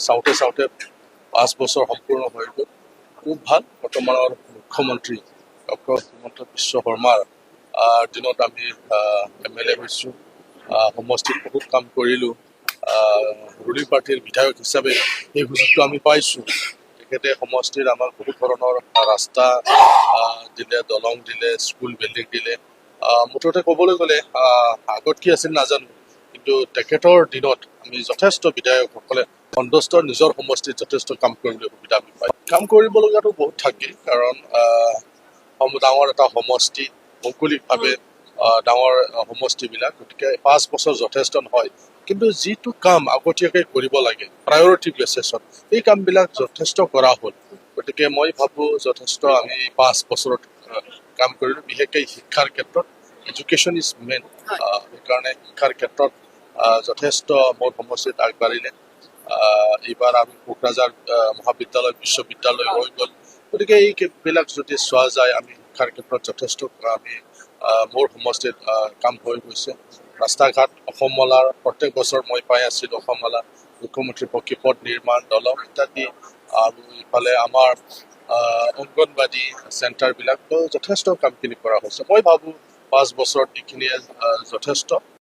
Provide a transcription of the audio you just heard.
চাওঁতে 5 বছৰ সম্পূৰ্ণ হৈ গ'ল খুব ভাল বৰ্তমানৰ মুখ্যমন্ত্ৰী ডক্টৰ হিমন্ত বিশ্ব শৰ্মাৰ দিনত আমি MLA হৈছোঁ সমষ্টিত বহুত কাম কৰিলোঁ ৰুলিং পাৰ্টিৰ বিধায়ক হিচাপে এই সুযোগটো আমি পাইছোঁ তেখেতে সমষ্টিত আমাক বহুত ধৰণৰ ৰাস্তা দিলে দলং দিলে স্কুল বিল্ডিং দিলে মুঠতে ক'বলৈ গ'লে আগত কি আছিল নাজানো কিন্তু তেখেতৰ দিনত আমি যথেষ্ট বিধায়কসকলে সন্তুষ্ট নিজৰ সমষ্টিত যথেষ্ট কাম কৰিবলৈ সুবিধা আমি পাই কাম কৰিবলগীয়াটো বহুত থাকে কাৰণ ডাঙৰ এটা সমষ্টি ভৌগোলিকভাৱে ডাঙৰ সমষ্টিবিলাক গতিকে 5 বছৰ যথেষ্ট নহয় কিন্তু যিটো কাম আগতীয়াকৈ কৰিব লাগে প্ৰায়ৰিটি বেচিছত এই কামবিলাক যথেষ্ট কৰা হ'ল গতিকে মই ভাবোঁ যথেষ্ট আমি 5 বছৰত কাম কৰিলোঁ বিশেষকৈ শিক্ষাৰ ক্ষেত্ৰত এডুকেশ্যন ইজ মেইন সেইকাৰণে শিক্ষাৰ ক্ষেত্ৰত যথেষ্ট মোৰ সমষ্টিত আগবাঢ়িলে এইবাৰ আমি কোকৰাঝাৰ মহাবিদ্যালয় বিশ্ববিদ্যালয় হৈ গ'ল গতিকে এইবিলাক যদি চোৱা যায় আমি শিক্ষাৰ ক্ষেত্ৰত যথেষ্ট আমি মোৰ সমষ্টিত কাম হৈ গৈছে ৰাস্তা ঘাট অসমমালাৰ প্ৰত্যেক বছৰ মই পাই আছিলোঁ অসমমালা মুখ্যমন্ত্ৰী পক্ষী পথ নিৰ্মাণ দলং ইত্যাদি আৰু ইফালে আমাৰ অংগনবাদী চেণ্টাৰবিলাক যথেষ্ট কামখিনি কৰা হৈছে মই ভাবোঁ 5 বছৰত এইখিনিয়ে যথেষ্ট